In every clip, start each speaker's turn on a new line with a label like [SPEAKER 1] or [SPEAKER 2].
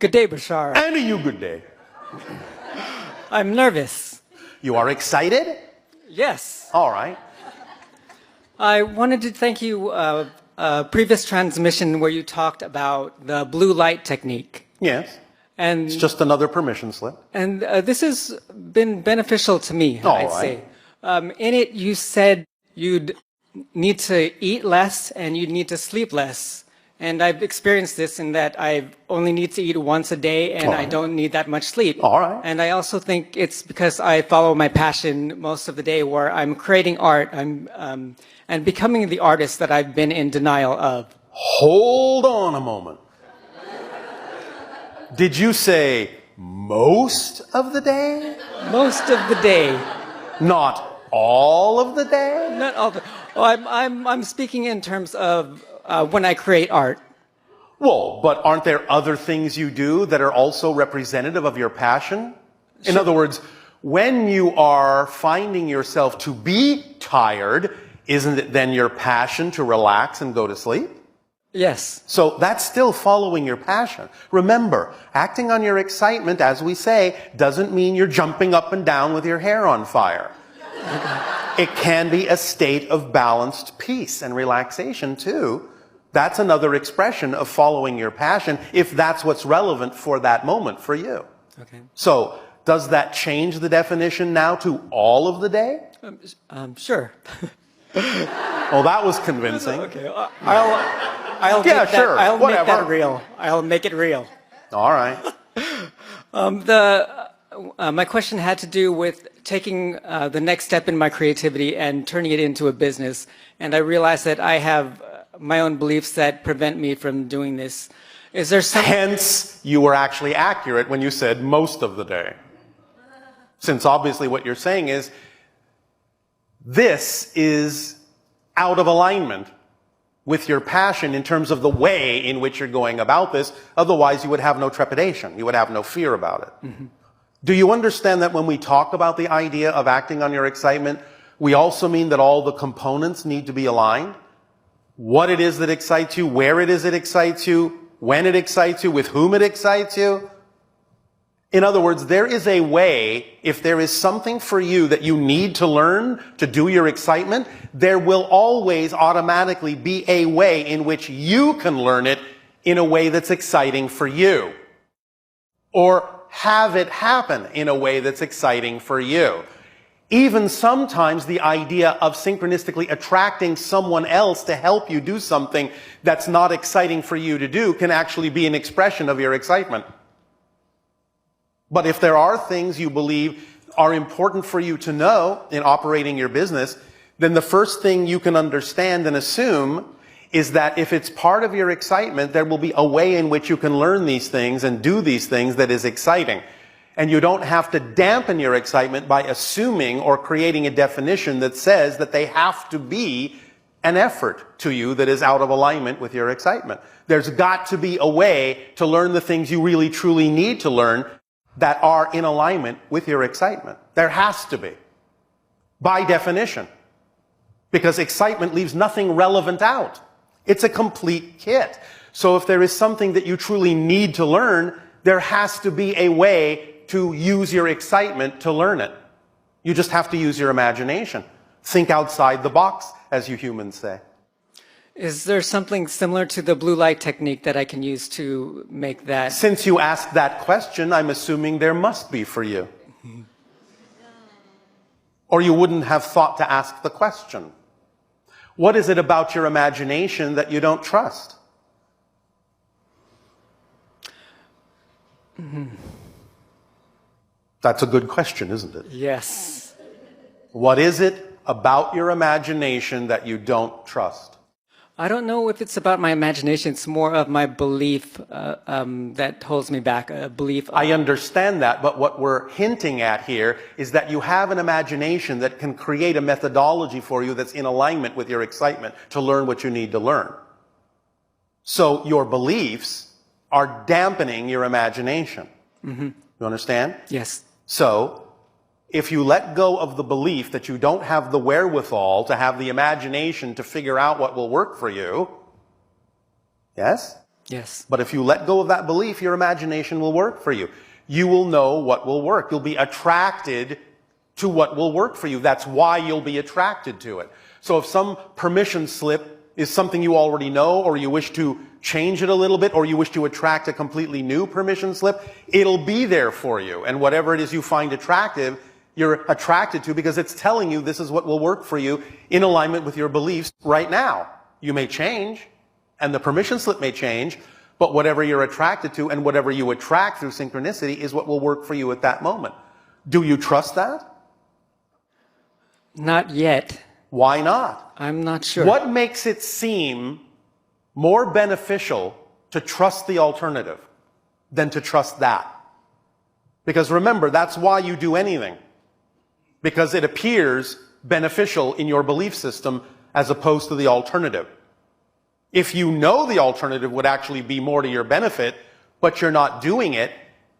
[SPEAKER 1] Good day, Bashar.
[SPEAKER 2] And you good day.
[SPEAKER 1] I'm nervous.
[SPEAKER 2] You are excited?
[SPEAKER 1] Yes.
[SPEAKER 2] All right.
[SPEAKER 1] I wanted to thank you, previous transmission where you talked about the blue light technique.
[SPEAKER 2] Yes.
[SPEAKER 1] And
[SPEAKER 2] It's just another permission slip.
[SPEAKER 1] And this has been beneficial to me,
[SPEAKER 2] All
[SPEAKER 1] I'd
[SPEAKER 2] right.
[SPEAKER 1] say. In it, you said you'd need to eat less and you'd need to sleep less. And I've experienced this in that I only need to eat once a day and
[SPEAKER 2] All
[SPEAKER 1] I
[SPEAKER 2] right.
[SPEAKER 1] don't need that much sleep.
[SPEAKER 2] All right.
[SPEAKER 1] And I also think it's because I follow my passion most of the day where I'm creating art and becoming the artist that I've been in denial of.
[SPEAKER 2] Hold on a moment. Did you say most of the day?
[SPEAKER 1] Most of the day.
[SPEAKER 2] Not all of the day?
[SPEAKER 1] Not all the, oh, I'm speaking in terms of when I create art.
[SPEAKER 2] Well, but aren't there other things you do that are also representative of your passion? In other words, when you are finding yourself to be tired, isn't it then your passion to relax and go to sleep?
[SPEAKER 1] Yes.
[SPEAKER 2] So that's still following your passion. Remember, acting on your excitement, as we say, doesn't mean you're jumping up and down with your hair on fire. It can be a state of balanced peace and relaxation too. That's another expression of following your passion if that's what's relevant for that moment for you.
[SPEAKER 1] Okay.
[SPEAKER 2] So does that change the definition now to all of the day?
[SPEAKER 1] Sure.
[SPEAKER 2] Oh, that was convincing.
[SPEAKER 1] Okay. I'll
[SPEAKER 2] Yeah,
[SPEAKER 1] make that,
[SPEAKER 2] sure.
[SPEAKER 1] I'll
[SPEAKER 2] Whatever.
[SPEAKER 1] make that real. I'll make it real.
[SPEAKER 2] All right.
[SPEAKER 1] My question had to do with taking the next step in my creativity and turning it into a business. And I realized that I have my own beliefs that prevent me from doing this. Is there some...
[SPEAKER 2] Hence, you were actually accurate when you said most of the day. Since obviously what you're saying is, this is out of alignment with your passion in terms of the way in which you're going about this. Otherwise, you would have no trepidation. You would have no fear about it. Mm-hmm. Do you understand that when we talk about the idea of acting on your excitement, we also mean that all the components need to be aligned? What it is that excites you, where it is it excites you, when it excites you, with whom it excites you. In other words, there is a way, if there is something for you that you need to learn to do your excitement, there will always automatically be a way in which you can learn it in a way that's exciting for you. Or have it happen in a way that's exciting for you. Even sometimes the idea of synchronistically attracting someone else to help you do something that's not exciting for you to do can actually be an expression of your excitement. But if there are things you believe are important for you to know in operating your business, then the first thing you can understand and assume is that if it's part of your excitement, there will be a way in which you can learn these things and do these things that is exciting. And you don't have to dampen your excitement by assuming or creating a definition that says that they have to be an effort to you that is out of alignment with your excitement. There's got to be a way to learn the things you really truly need to learn that are in alignment with your excitement. There has to be. By definition. Because excitement leaves nothing relevant out. It's a complete kit. So if there is something that you truly need to learn, there has to be a way to use your excitement to learn it. You just have to use your imagination. Think outside the box, as you humans say.
[SPEAKER 1] Is there something similar to the blue light technique that I can use to make that?
[SPEAKER 2] Since you asked that question, I'm assuming there must be for you. Or you wouldn't have thought to ask the question. What is it about your imagination that you don't trust? That's a good question, isn't it?
[SPEAKER 1] Yes.
[SPEAKER 2] What is it about your imagination that you don't trust?
[SPEAKER 1] I don't know if it's about my imagination. It's more of my belief that holds me back, a belief.
[SPEAKER 2] I understand that, but what we're hinting at here is that you have an imagination that can create a methodology for you that's in alignment with your excitement to learn what you need to learn. So your beliefs are dampening your imagination. Mm-hmm. You understand?
[SPEAKER 1] Yes.
[SPEAKER 2] So, if you let go of the belief that you don't have the wherewithal to have the imagination to figure out what will work for you, yes?
[SPEAKER 1] Yes.
[SPEAKER 2] But if you let go of that belief, your imagination will work for you. You will know what will work. You'll be attracted to what will work for you. That's why you'll be attracted to it. So if some permission slip is something you already know, or you wish to change it a little bit, or you wish to attract a completely new permission slip, it'll be there for you. And whatever it is you find attractive, you're attracted to because it's telling you this is what will work for you in alignment with your beliefs right now. You may change, and the permission slip may change, but whatever you're attracted to and whatever you attract through synchronicity is what will work for you at that moment. Do you trust that?
[SPEAKER 1] Not yet.
[SPEAKER 2] Why not?
[SPEAKER 1] I'm not sure.
[SPEAKER 2] What makes it seem more beneficial to trust the alternative than to trust that? Because remember, that's why you do anything. Because it appears beneficial in your belief system as opposed to the alternative. If you know the alternative would actually be more to your benefit, but you're not doing it,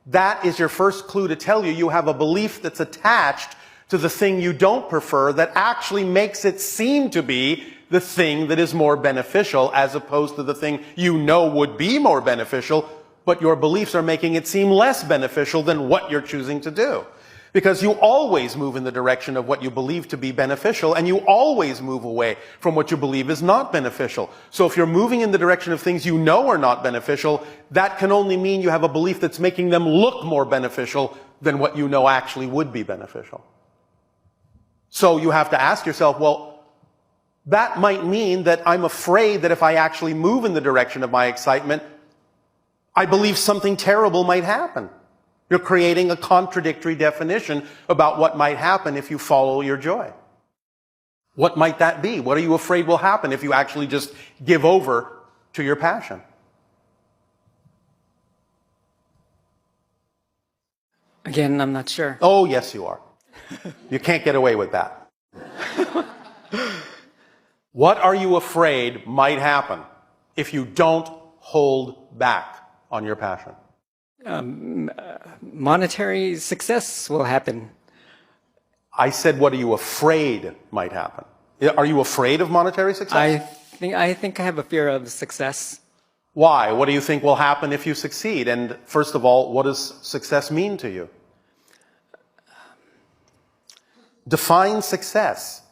[SPEAKER 2] that is your first clue to tell you have a belief that's attached to the thing you don't prefer that actually makes it seem to be the thing that is more beneficial as opposed to the thing you know would be more beneficial, but your beliefs are making it seem less beneficial than what you're choosing to do. Because you always move in the direction of what you believe to be beneficial, and you always move away from what you believe is not beneficial. So if you're moving in the direction of things you know are not beneficial, that can only mean you have a belief that's making them look more beneficial than what you know actually would be beneficial. So you have to ask yourself, well, that might mean that I'm afraid that if I actually move in the direction of my excitement, I believe something terrible might happen. You're creating a contradictory definition about what might happen if you follow your joy. What might that be? What are you afraid will happen if you actually just give over to your passion?
[SPEAKER 1] Again, I'm not sure.
[SPEAKER 2] Oh, yes, you are. You can't get away with that. What are you afraid might happen if you don't hold back on your passion?
[SPEAKER 1] Monetary success will happen.
[SPEAKER 2] I said, what are you afraid might happen? Are you afraid of monetary success?
[SPEAKER 1] I think I have a fear of success.
[SPEAKER 2] Why? What do you think will happen if you succeed? And first of all, what does success mean to you? Define success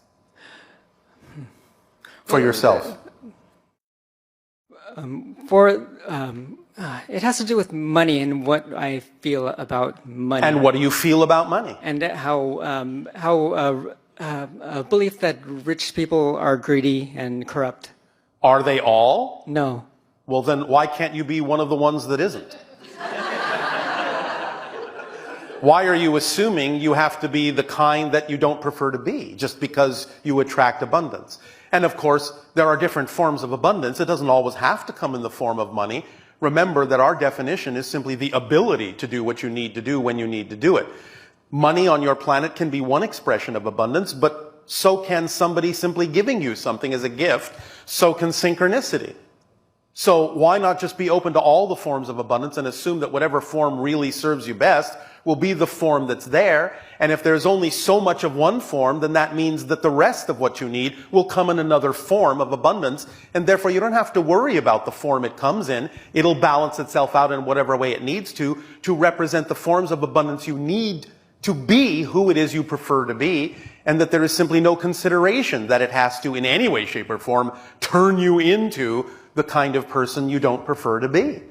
[SPEAKER 2] for yourself.
[SPEAKER 1] It has to do with money and what I feel about money.
[SPEAKER 2] And what do you feel about money?
[SPEAKER 1] And how a belief that rich people are greedy and corrupt.
[SPEAKER 2] Are they all?
[SPEAKER 1] No.
[SPEAKER 2] Well, then why can't you be one of the ones that isn't? Why are you assuming you have to be the kind that you don't prefer to be just because you attract abundance? And of course, there are different forms of abundance. It doesn't always have to come in the form of money. Remember that our definition is simply the ability to do what you need to do when you need to do it. Money on your planet can be one expression of abundance, but so can somebody simply giving you something as a gift. So can synchronicity. So why not just be open to all the forms of abundance and assume that whatever form really serves you best will be the form that's there. And if there's only so much of one form, then that means that the rest of what you need will come in another form of abundance. And therefore you don't have to worry about the form it comes in. It'll balance itself out in whatever way it needs to represent the forms of abundance you need to be who it is you prefer to be. And that there is simply no consideration that it has to, in any way, shape, or form, turn you into the kind of person you don't prefer to be.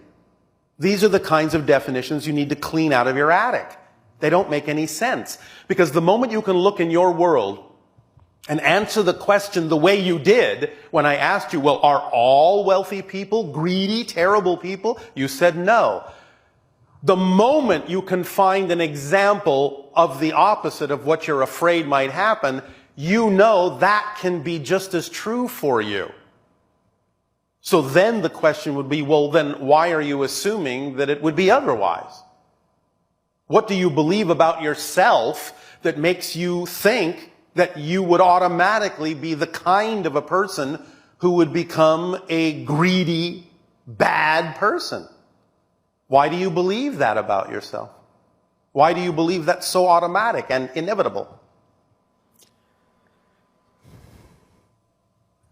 [SPEAKER 2] These are the kinds of definitions you need to clean out of your attic. They don't make any sense. Because the moment you can look in your world and answer the question the way you did when I asked you, well, are all wealthy people greedy, terrible people? You said no. The moment you can find an example of the opposite of what you're afraid might happen, you know that can be just as true for you. So then the question would be, well, then why are you assuming that it would be otherwise? What do you believe about yourself that makes you think that you would automatically be the kind of a person who would become a greedy, bad person? Why do you believe that about yourself? Why do you believe that's so automatic and inevitable?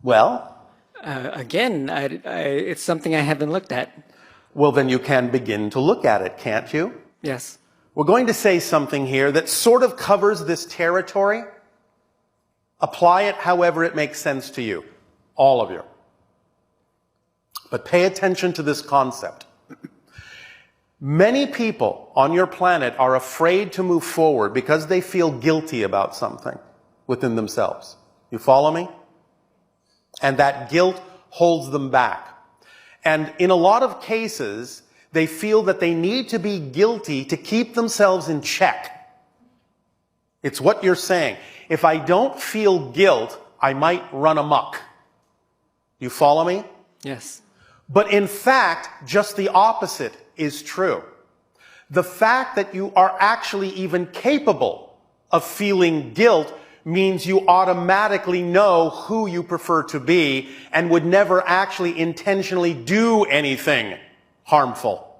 [SPEAKER 2] Well?
[SPEAKER 1] It's something I haven't looked at.
[SPEAKER 2] Well, then you can begin to look at it, can't you?
[SPEAKER 1] Yes.
[SPEAKER 2] We're going to say something here that sort of covers this territory. Apply it however it makes sense to you, all of you. But pay attention to this concept. Many people on your planet are afraid to move forward because they feel guilty about something within themselves. You follow me? And that guilt holds them back. And in a lot of cases, they feel that they need to be guilty to keep themselves in check. It's what you're saying. If I don't feel guilt, I might run amok. You follow me?
[SPEAKER 1] Yes.
[SPEAKER 2] But in fact, just the opposite is true. The fact that you are actually even capable of feeling guilt means you automatically know who you prefer to be and would never actually intentionally do anything harmful.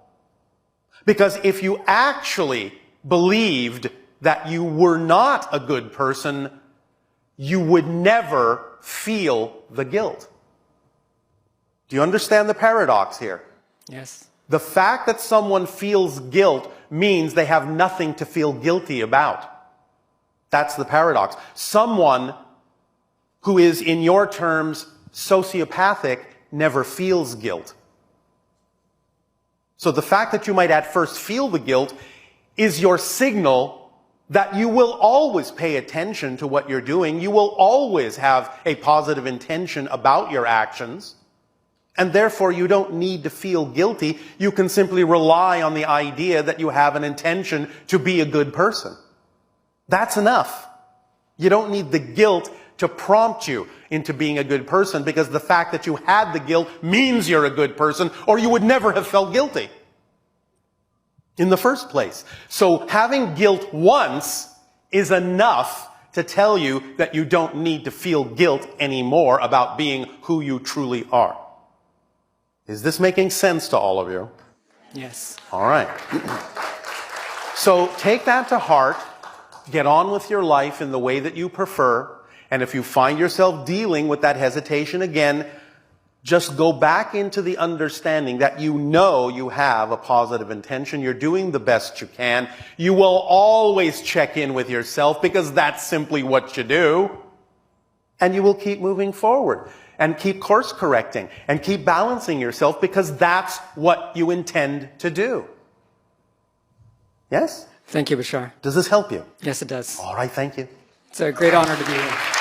[SPEAKER 2] Because if you actually believed that you were not a good person, you would never feel the guilt. Do you understand the paradox here?
[SPEAKER 1] Yes.
[SPEAKER 2] The fact that someone feels guilt means they have nothing to feel guilty about. That's the paradox. Someone who is, in your terms, sociopathic never feels guilt. So the fact that you might at first feel the guilt is your signal that you will always pay attention to what you're doing. You will always have a positive intention about your actions. And therefore, you don't need to feel guilty. You can simply rely on the idea that you have an intention to be a good person. That's enough. You don't need the guilt to prompt you into being a good person, because the fact that you had the guilt means you're a good person, or you would never have felt guilty in the first place. So having guilt once is enough to tell you that you don't need to feel guilt anymore about being who you truly are. Is this making sense to all of you?
[SPEAKER 1] Yes.
[SPEAKER 2] All right. So take that to heart. Get on with your life in the way that you prefer. And if you find yourself dealing with that hesitation again, just go back into the understanding that you know you have a positive intention. You're doing the best you can. You will always check in with yourself, because that's simply what you do. And you will keep moving forward and keep course correcting and keep balancing yourself, because that's what you intend to do. Yes?
[SPEAKER 1] Thank you, Bashar.
[SPEAKER 2] Does this help you?
[SPEAKER 1] Yes, it does.
[SPEAKER 2] All right, thank you.
[SPEAKER 1] It's a great honor to be here.